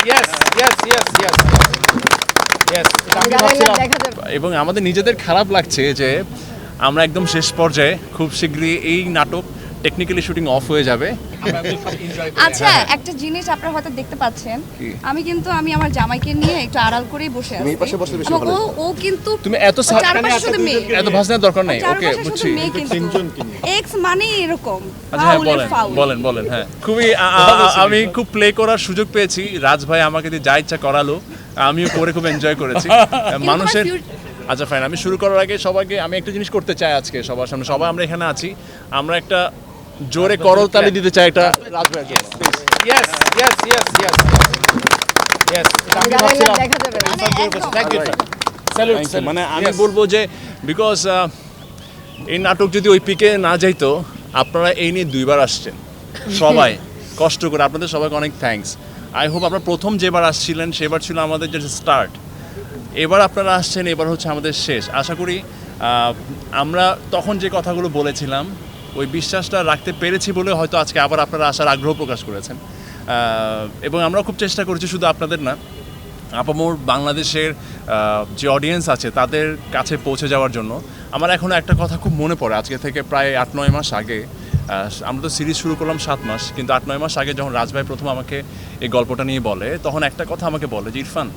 Yes yes yes yes yes এবং আমাদের নিজেদের খারাপ লাগছে যে আমরা একদম শেষ পর্যায়ে খুব শীঘ্রই এই নাটক টেকনিক্যালি শুটিং অফ হয়ে যাবে। আচ্ছা, একটা জিনিস আপনারা হয়তো দেখতে পাচ্ছেন, আমি আমার জামাইকে নিয়ে একটু আড়াল করেই বসে আছি। ও কিন্তু তুমি এত এত ভাষণের দরকার নাই। ওকে, বুঝছি। এক্স মানে এরকম। আচ্ছা, বলেন বলেন। হ্যাঁ, খুবই আমি খুব প্লে করার সুযোগ পেয়েছি। রাজ ভাই আমাকে দিয়ে যা ইচ্ছা করালো, আমিও করে খুব এনজয় করেছি। মানুষের আচ্ছা ফাইন, আমি শুরু করার আগে সবাইকে আমি একটা জিনিস করতে চাই আজকে সবার সামনে। সবাই আমরা এখানে আছি, আমরা একটা জোরে করতালি দিতে চাই। এটা রাজ ভাই, yes yes yes yes yes yes. মানে আমি বলবো যে বিকজ এই নাটক যদি ওই পিকে না যাইতো, আপনারা এই নিয়ে 2বার আসছেন সবাই কষ্ট করে। আপনাদের সবাইকে অনেক থ্যাঙ্কস। আই হোপ আপনারা প্রথম যেবার আসছিলেন সেবার ছিল আমাদের যে স্টার্ট, এবার আপনারা আসছেন, এবার হচ্ছে আমাদের শেষ। আশা করি আমরা তখন যে কথাগুলো বলেছিলাম ওই বিশ্বাসটা রাখতে পেরেছি বলে হয়তো আজকে আবার আপনারা আসার আগ্রহ প্রকাশ করেছেন। এবং আমরা খুব চেষ্টা করেছি শুধু আপনাদের না, আপামর বাংলাদেশের যে অডিয়েন্স আছে তাদের কাছে পৌঁছে যাওয়ার জন্য। আমার এখনও একটা কথা খুব মনে পড়ে, আজকে থেকে প্রায় 8-9 মাস আগে। আমরা তো সিরিজ শুরু করলাম 7 মাস, কিন্তু 8-9 মাস আগে যখন রাজভাই প্রথম আমাকে এই গল্পটা নিয়ে বলে, তখন একটা কথা আমাকে বলে যে ইরফান,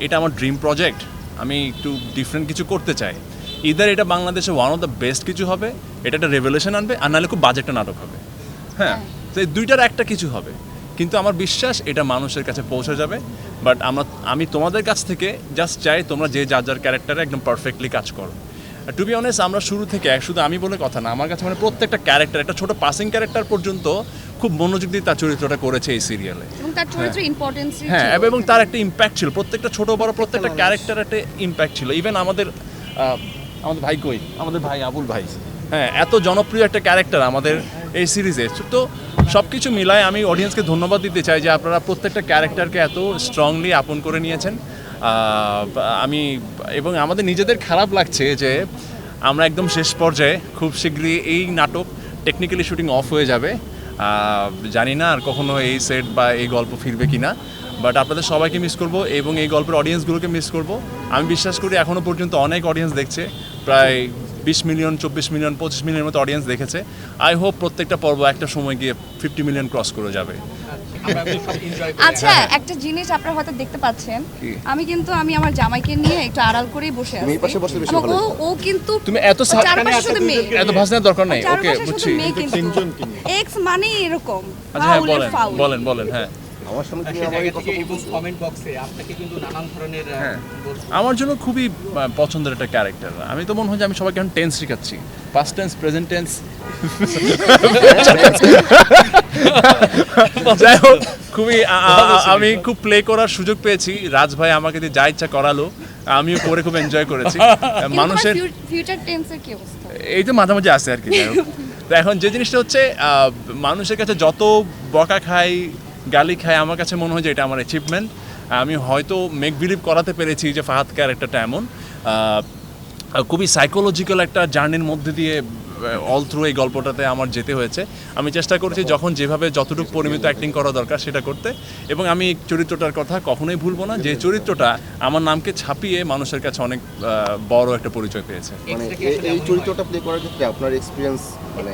এটা আমার ড্রিম প্রজেক্ট, আমি একটু ডিফারেন্ট কিছু করতে চাই। ইদার এটা বাংলাদেশে ওয়ান অফ দ্য বেস্ট কিছু হবে, এটা একটা রেভলিউশন আনবে, আর নাহলে খুব বাজেটটা নাটক হবে। হ্যাঁ, তো এই দুইটার একটা কিছু হবে, কিন্তু আমার বিশ্বাস এটা মানুষের কাছে পৌঁছে যাবে। বাট আমি তোমাদের কাছ থেকে জাস্ট চাই তোমরা যে যার যার ক্যারেক্টারে একদম পারফেক্টলি কাজ করো। টু বি অনেস্ট, আমরা শুরু থেকে শুধু আমি বলে কথা না, আমার কাছে মানে প্রত্যেকটা ক্যারেক্টার, একটা ছোট পাসিং ক্যারেক্টার পর্যন্ত খুব মনোযোগ দিয়ে তার চরিত্রটা করেছে এই সিরিয়ালে। হ্যাঁ, এবং তার একটা ইম্প্যাক্ট ছিল, প্রত্যেকটা ছোট বড় প্রত্যেকটা ক্যারেক্টার একটা ইম্প্যাক্ট ছিল। ইভেন আমাদের ভাই কই, আমাদের ভাই আবুল ভাই, হ্যাঁ, এত জনপ্রিয় একটা ক্যারেক্টার আমাদের এই সিরিজে। তো সব কিছু মিলায় আমি অডিয়েন্সকে ধন্যবাদ দিতে চাই যে আপনারা প্রত্যেকটা ক্যারেক্টারকে এত স্ট্রংলি আপন করে নিয়েছেন। এবং আমাদের নিজেদের খারাপ লাগছে যে আমরা একদম শেষ পর্যায়ে খুব শীঘ্রই এই নাটক টেকনিক্যালি শুটিং অফ হয়ে যাবে। জানি না আর কখনো এই সেট বা এই গল্প ফিরবে কি না, বাট আপনাদের সবাইকে মিস করব এবং এই গল্পের অডিয়েন্সগুলোকে মিস করব। আমি বিশ্বাস করি এখনও পর্যন্ত অনেক অডিয়েন্স দেখছে, প্রায় 20 মিলিয়ন, 24 মিলিয়ন, 25 মিলিয়নের মতো অডিয়েন্স দেখেছে। আই হোপ প্রত্যেকটা পর্ব একটা সময় গিয়ে 50 মিলিয়ন ক্রস করে যাবে। আচ্ছা, একটা জিনিস আপনারা হয়তো দেখতে পাচ্ছেন, আমি আমার জামাইকে নিয়ে একটু আড়াল করেই বসে আছি। ও কিন্তু তুমি এত ভাষণের দরকার নাই। ওকে, বুঝছি। এক্স মানে এরকম। আচ্ছা, বলেন বলেন। হ্যাঁ, আমার সামনে তুমি আমাকে কথা বলছো, কমেন্ট বক্সে আপনাকে কিন্তু নানান ধরনের আমার জন্য খুবই পছন্দের একটা ক্যারেক্টার। আমি তো মনে হয় যে আমি সবাইকে এখন টেন্স শেখাচ্ছি, পাস্ট টেন্স, প্রেজেন্ট টেন্স। যাই হোক, আমি খুব প্লে করার সুযোগ পেয়েছি। রাজ ভাই আমাকে দিয়ে যা ইচ্ছা করালো, আমিও করে খুব এনজয় করেছি। মানুষের ফিউচার টেন্সের কি অবস্থা? এই তো মাঝামাঝি আছে আর কি। তো এখন যে জিনিসটা হচ্ছে, মানুষের কাছে যত বকা খাই, গালি খাই, আমার কাছে মনে হয় যে এটা আমার অ্যাচিভমেন্ট। আমি হয়তো মেক বিলিভ করাতে পেরেছি যে ফাহাদ ক্যারেক্টারটা এমন খুবই সাইকোলজিক্যাল একটা জার্নির মধ্যে দিয়ে অল থ্রু এই গল্পটাতে আমার যেতে হয়েছে। আমি চেষ্টা করেছি যখন যেভাবে যতটুকু পরিমিত অ্যাক্টিং করা দরকার সেটা করতে, এবং আমি চরিত্রটার কথা কখনোই ভুলবো না, যে চরিত্রটা আমার নামকে ছাপিয়ে মানুষের কাছে অনেক বড় একটা পরিচয় পেয়েছে। মানে এই চরিত্রটা প্লে করার ক্ষেত্রে আপনার এক্সপিরিয়েন্স, মানে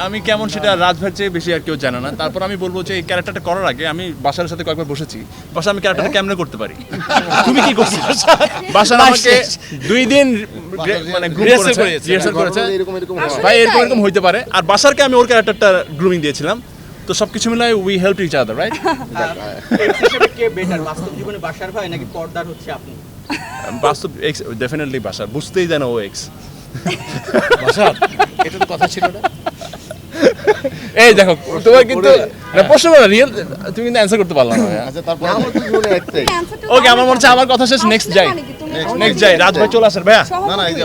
আমি কেমন সেটা রাজভার চেয়ে বেশি আর কেউ জানে না। তারপর আমি বলবো যে এই ক্যারেক্টারটা করার আগে আমি বাসার সাথে কয়েকবার বসেছি। বাসা আমি ক্যারেক্টারটা কেমনে করতে পারি, তুমি কি করছিস? বাসা আমাকে 2 দিন মানে রিহার্সাল করেছে, ভাই এরকম হইতে পারে। আর বাসারকে আমি ওর ক্যারেক্টারটা গ্রুমিং দিয়েছিলাম। তো সবকিছু মিলাই we help each other, right? কে বেটার, বাস্তব জীবনে বাসার ভাই নাকি পর্দার হচ্ছে আপনি? বাস্তব এক্স, ডেফিনেটলি বাসার। বুঝতেই জানো ও এক্স। বাসার এটা তো কথা ছিল না। এই দেখো, তোমার কিন্তু প্রশ্ন করা রিয়েল, তুমি কিন্তু অ্যানসার করতে পারলাম না। আচ্ছা, তারপর আমার তো জীবনে একটাই। ওকে, আমার মনে হচ্ছে আমার কথা শেষ। নেক্সট যাই, রাজ ভাই চলে আসেন ভাইয়া। না, এই যে